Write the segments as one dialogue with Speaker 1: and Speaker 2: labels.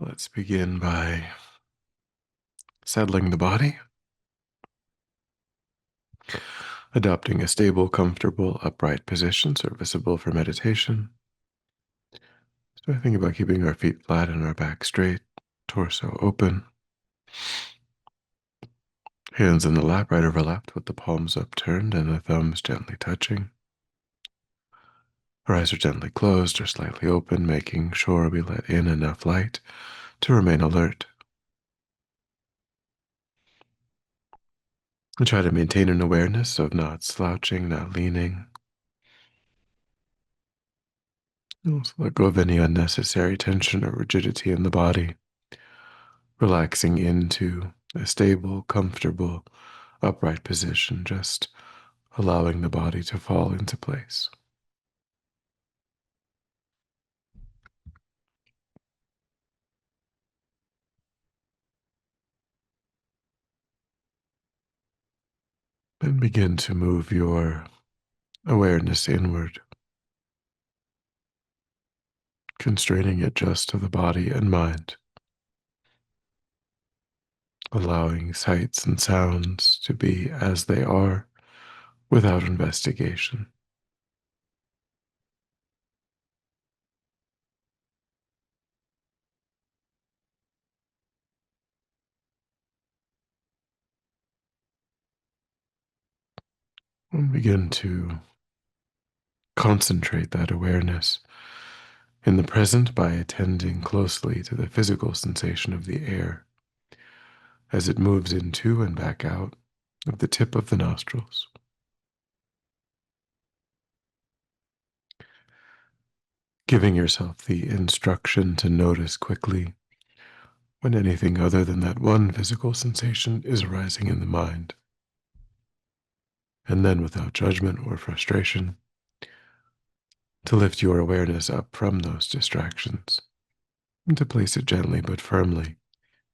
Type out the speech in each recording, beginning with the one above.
Speaker 1: Let's begin by settling the body, adopting a stable, comfortable, upright position serviceable for meditation. So I think about keeping our feet flat and our back straight, torso open, hands in the lap, right over left, with the palms upturned and the thumbs gently touching. Our eyes are gently closed or slightly open, making sure we let in enough light to remain alert. We try to maintain an awareness of not slouching, not leaning. Also let go of any unnecessary tension or rigidity in the body, relaxing into a stable, comfortable, upright position, just allowing the body to fall into place. Then begin to move your awareness inward, constraining it just to the body and mind, allowing sights and sounds to be as they are without investigation. And begin to concentrate that awareness in the present by attending closely to the physical sensation of the air as it moves into and back out of the tip of the nostrils. Giving yourself the instruction to notice quickly when anything other than that one physical sensation is arising in the mind. And then, without judgment or frustration, to lift your awareness up from those distractions and to place it gently but firmly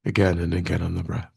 Speaker 1: again and again on the breath.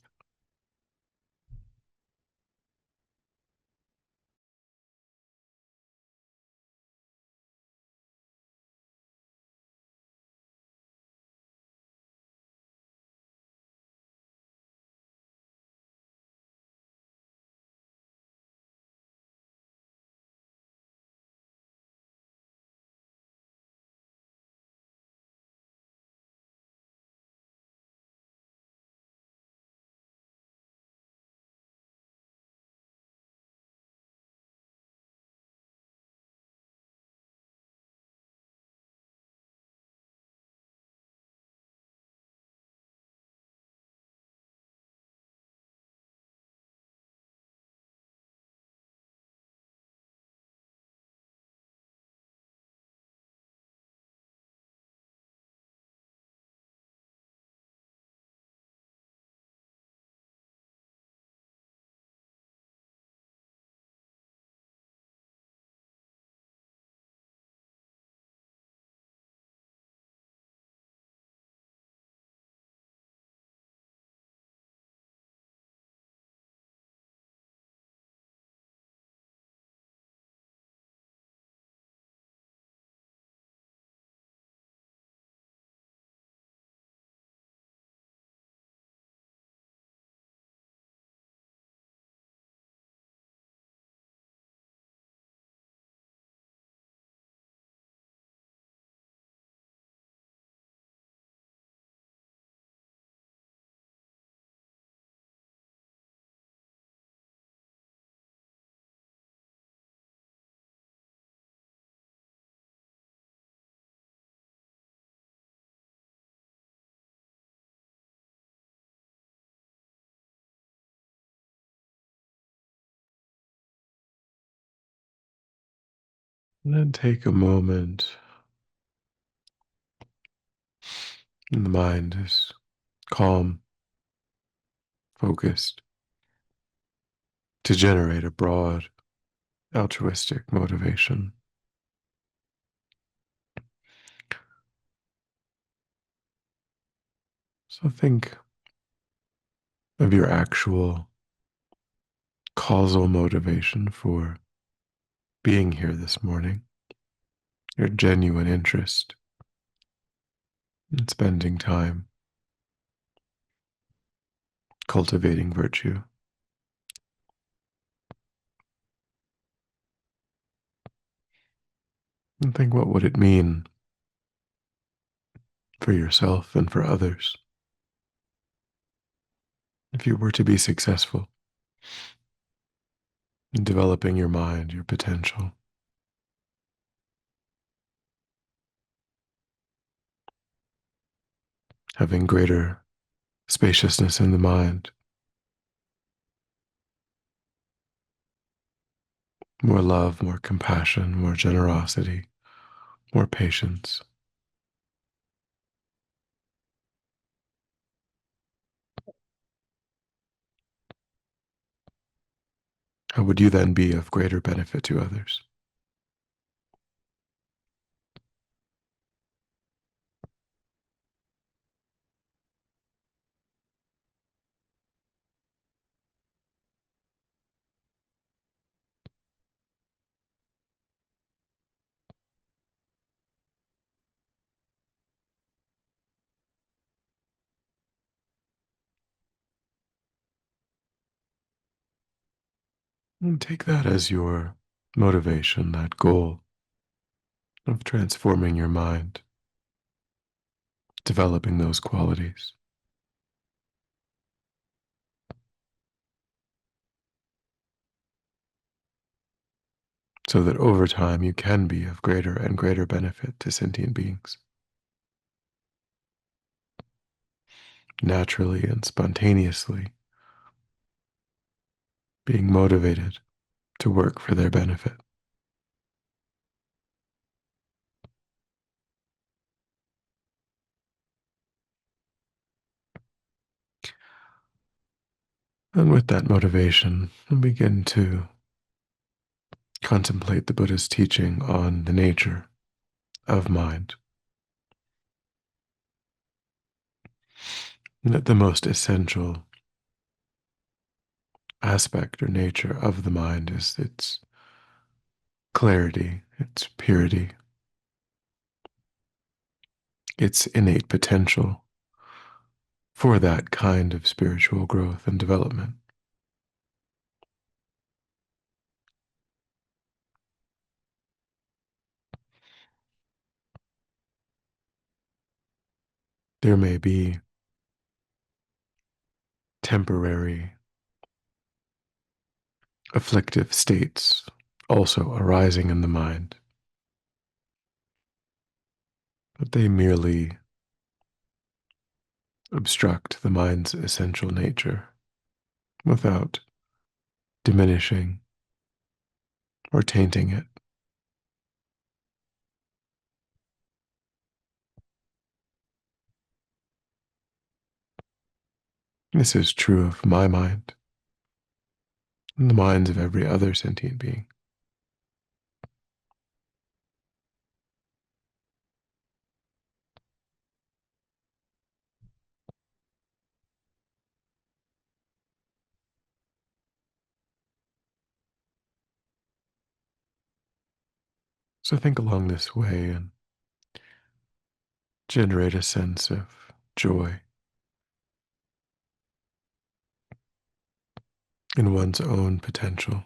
Speaker 1: And then take a moment, and the mind is calm, focused, to generate a broad, altruistic motivation. So think of your actual causal motivation for being here this morning, your genuine interest in spending time cultivating virtue. And think, what would it mean for yourself and for others if you were to be successful in developing your mind, your potential, having greater spaciousness in the mind, more love, more compassion, more generosity, more patience. How would you then be of greater benefit to others? And take that as your motivation, that goal of transforming your mind, developing those qualities, so that over time you can be of greater and greater benefit to sentient beings, naturally and spontaneously being motivated to work for their benefit. And with that motivation, begin to contemplate the Buddha's teaching on the nature of mind. And that the most essential aspect or nature of the mind is its clarity, its purity, its innate potential for that kind of spiritual growth and development. There may be temporary afflictive states also arising in the mind, but they merely obstruct the mind's essential nature without diminishing or tainting it. This is true of my mind and the minds of every other sentient being. So think along this way and generate a sense of joy in one's own potential.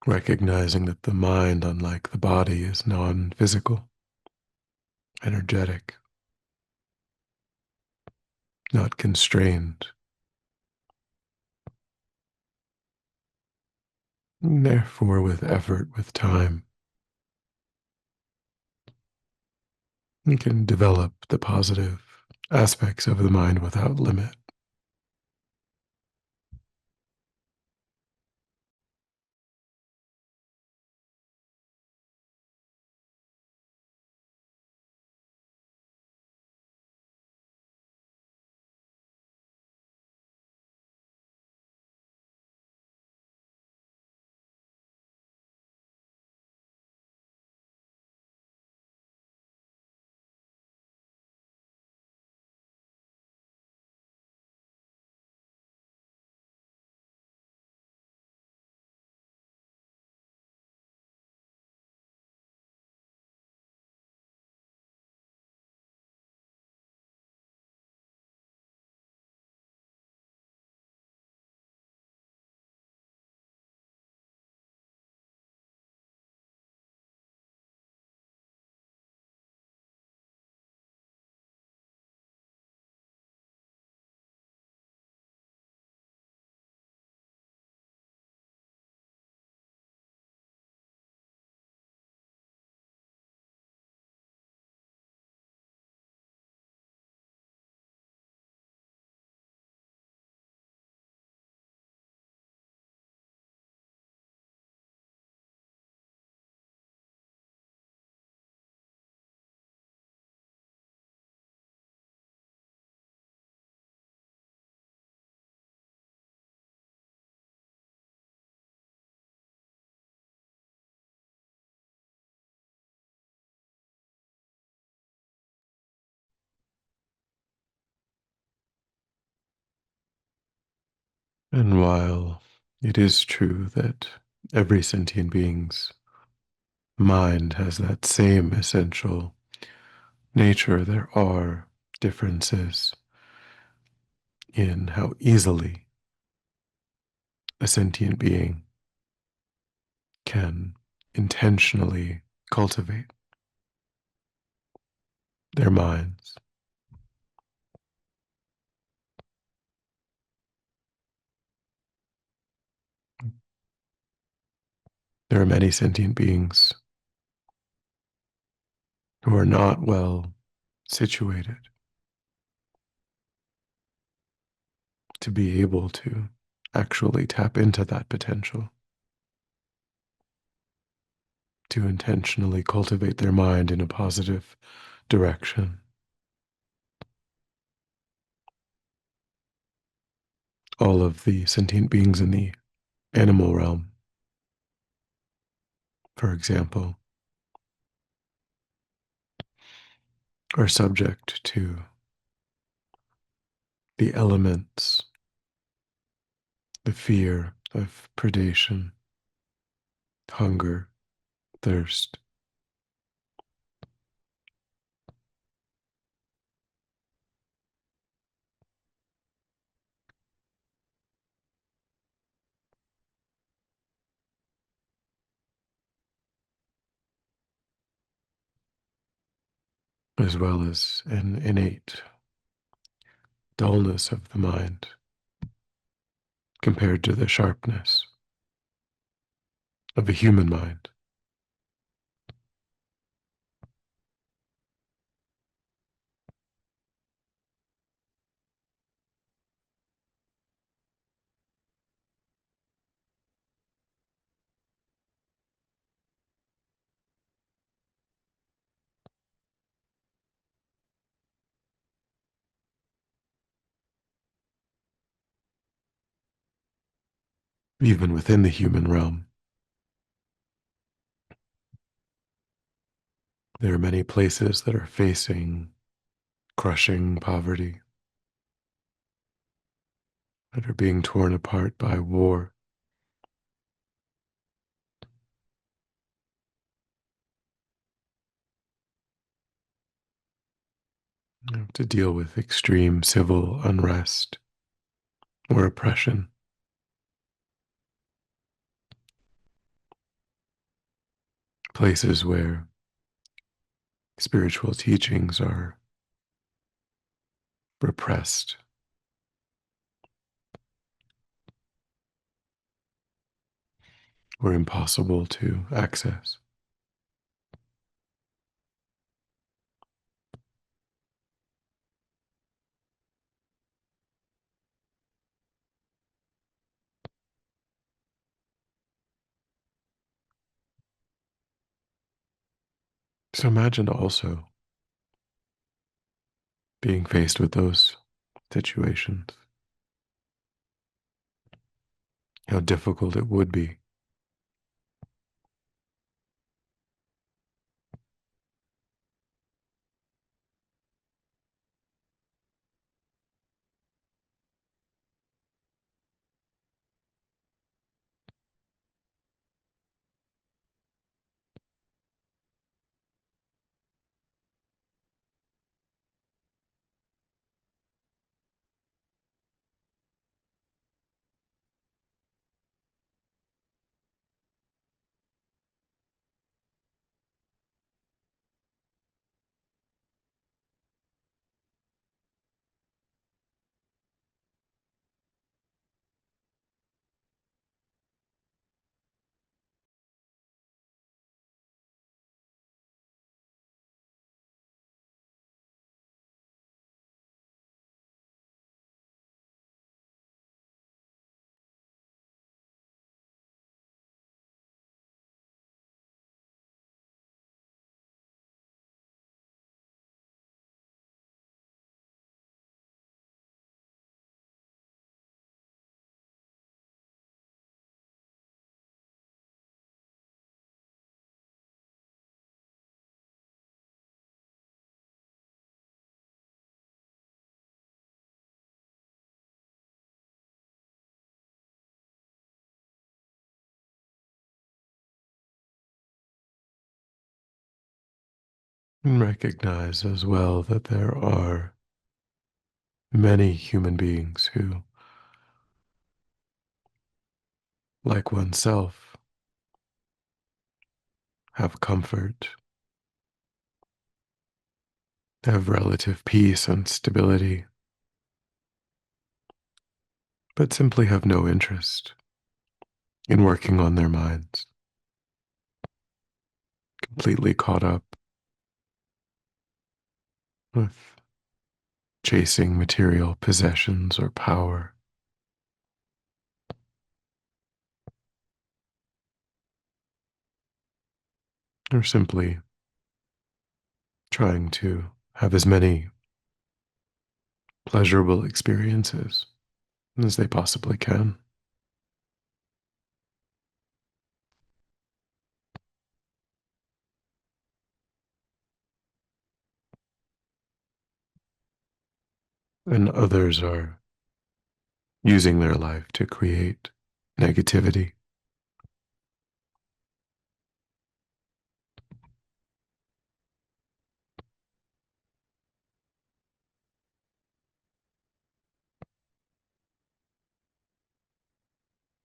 Speaker 1: Recognizing that the mind, unlike the body, is non-physical, energetic, not constrained. And therefore, with effort, with time, you can develop the positive aspects of the mind without limit. And while it is true that every sentient being's mind has that same essential nature, there are differences in how easily a sentient being can intentionally cultivate their minds. There are many sentient beings who are not well situated to be able to actually tap into that potential, to intentionally cultivate their mind in a positive direction. All of the sentient beings in the animal realm, for example, are subject to the elements, the fear of predation, hunger, thirst, as well as an innate dullness of the mind compared to the sharpness of a human mind. Even within the human realm, there are many places that are facing crushing poverty, that are being torn apart by war, to deal with extreme civil unrest or oppression, places where spiritual teachings are repressed or impossible to access. So imagine also being faced with those situations, how difficult it would be. And recognize as well that there are many human beings who, like oneself, have comfort, have relative peace and stability, but simply have no interest in working on their minds, completely caught up with chasing material possessions or power, or simply trying to have as many pleasurable experiences as they possibly can. And others are using their life to create negativity.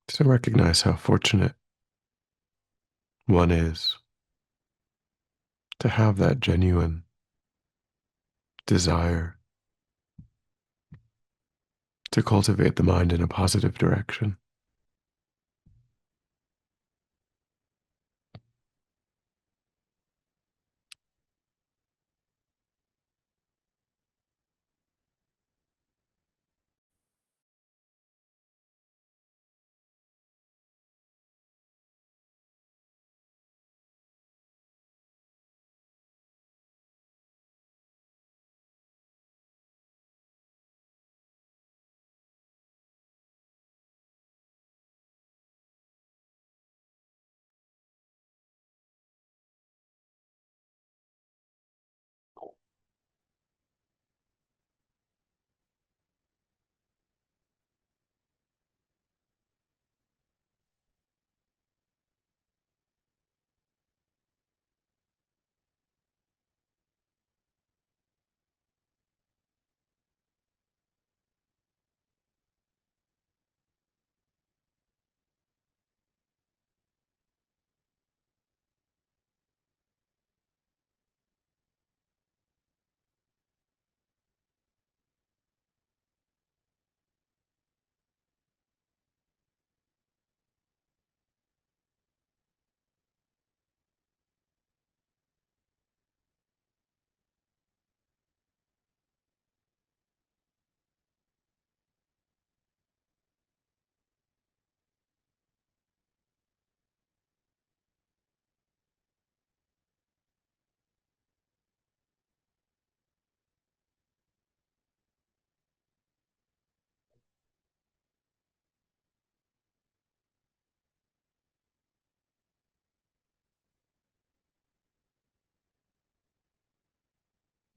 Speaker 1: So recognize how fortunate one is to have that genuine desire to cultivate the mind in a positive direction.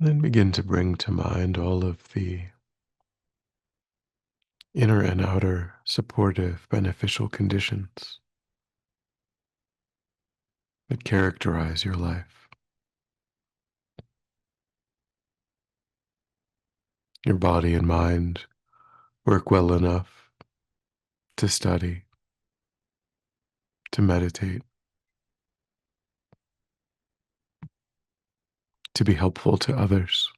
Speaker 1: Then begin to bring to mind all of the inner and outer supportive, beneficial conditions that characterize your life. Your body and mind work well enough to study, to meditate, to be helpful to others.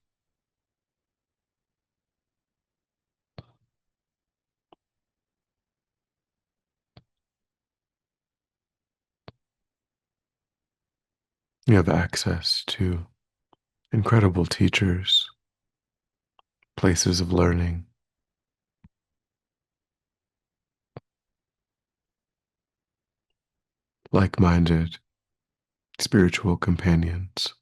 Speaker 1: You have access to incredible teachers, places of learning, like-minded spiritual companions.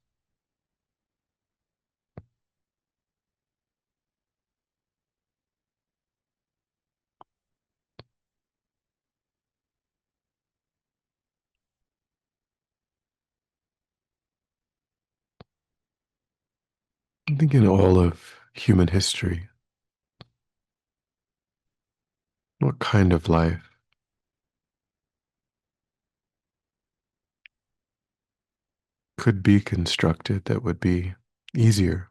Speaker 1: I think in all of human history, what kind of life could be constructed that would be easier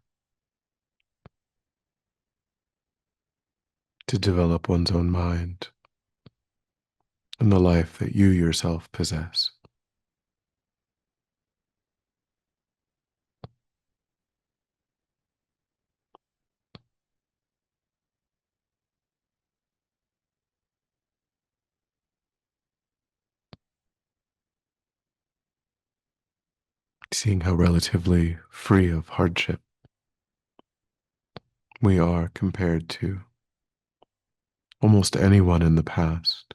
Speaker 1: to develop one's own mind and the life that you yourself possess. Seeing how relatively free of hardship we are compared to almost anyone in the past,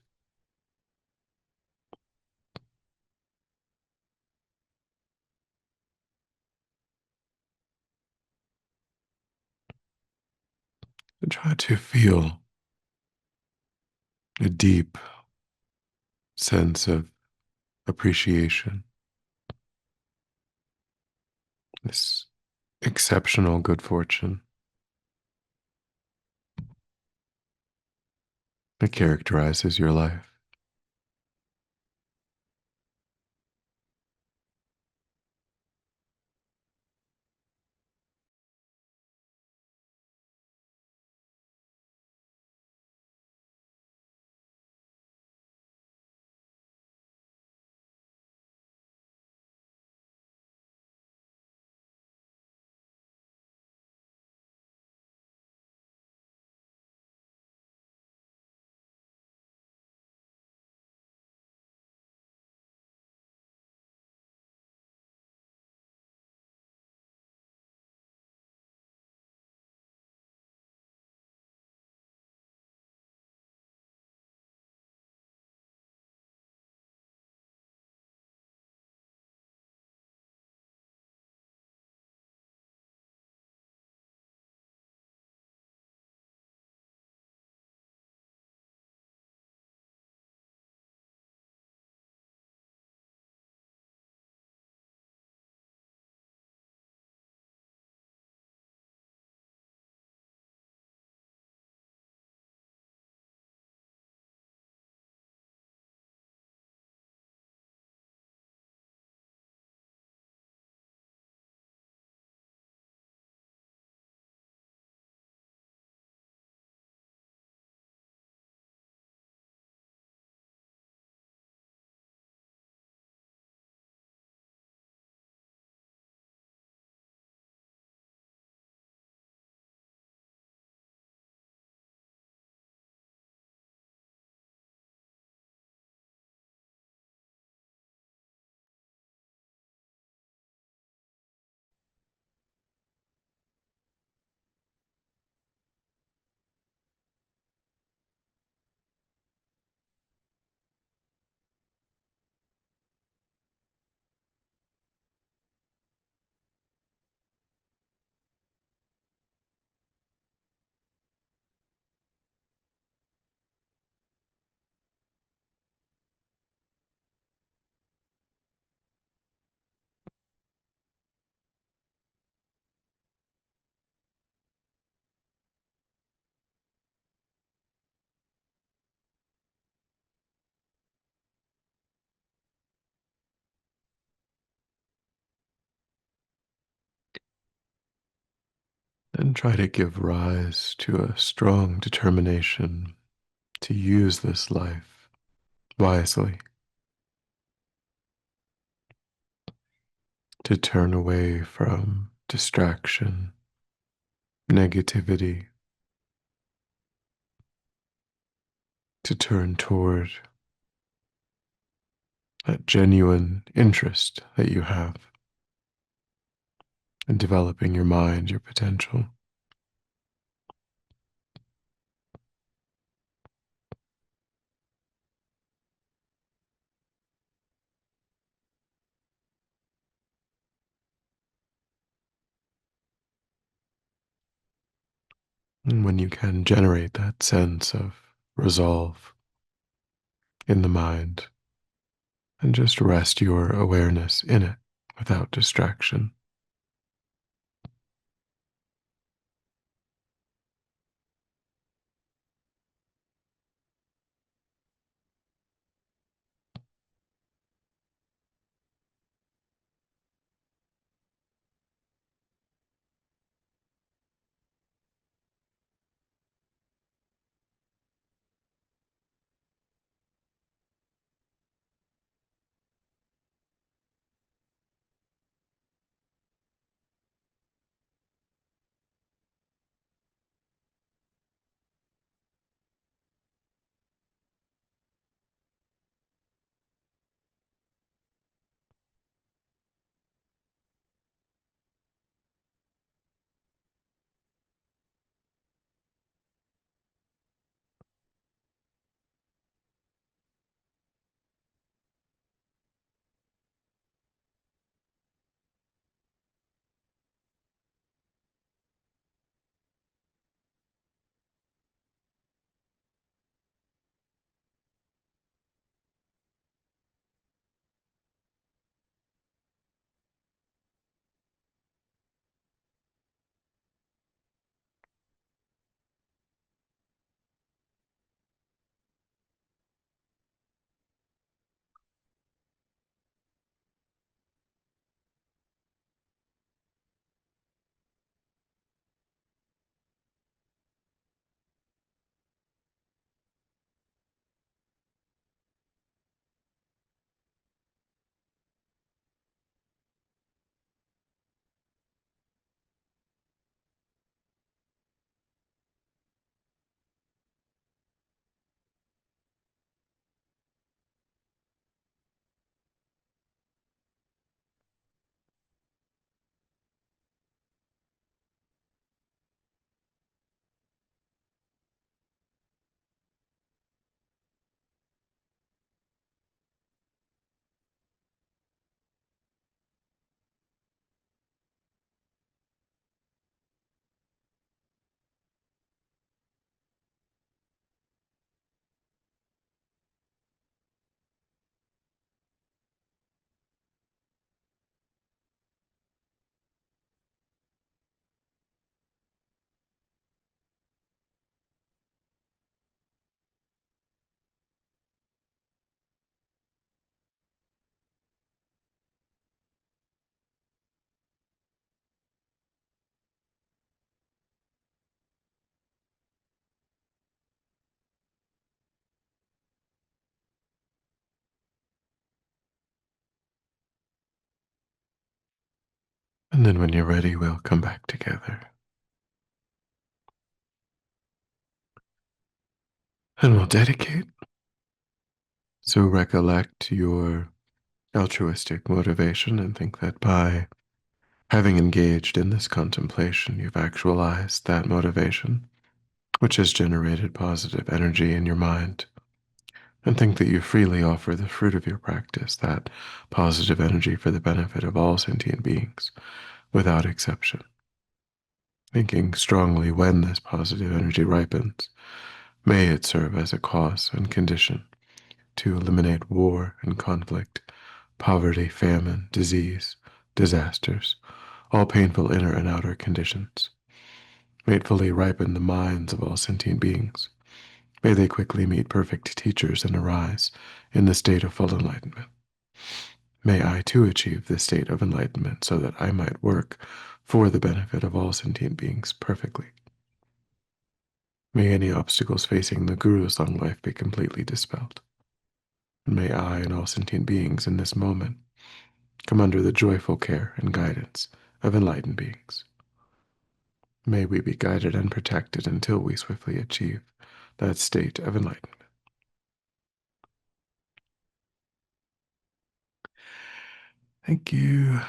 Speaker 1: and try to feel a deep sense of appreciation, this exceptional good fortune that characterizes your life. And try to give rise to a strong determination to use this life wisely, to turn away from distraction, negativity, to turn toward that genuine interest that you have in developing your mind, your potential. And when you can generate that sense of resolve in the mind, and just rest your awareness in it without distraction. And then when you're ready, we'll come back together. And we'll dedicate. So recollect your altruistic motivation and think that by having engaged in this contemplation, you've actualized that motivation, which has generated positive energy in your mind. And think that you freely offer the fruit of your practice, that positive energy for the benefit of all sentient beings, without exception. Thinking strongly when this positive energy ripens, may it serve as a cause and condition to eliminate war and conflict, poverty, famine, disease, disasters, all painful inner and outer conditions. May it fully ripen the minds of all sentient beings. May they quickly meet perfect teachers and arise in the state of full enlightenment. May I too achieve this state of enlightenment so that I might work for the benefit of all sentient beings perfectly. May any obstacles facing the Ven.Losang life be completely dispelled. And may I and all sentient beings in this moment come under the joyful care and guidance of enlightened beings. May we be guided and protected until we swiftly achieve that state of enlightenment. Thank you.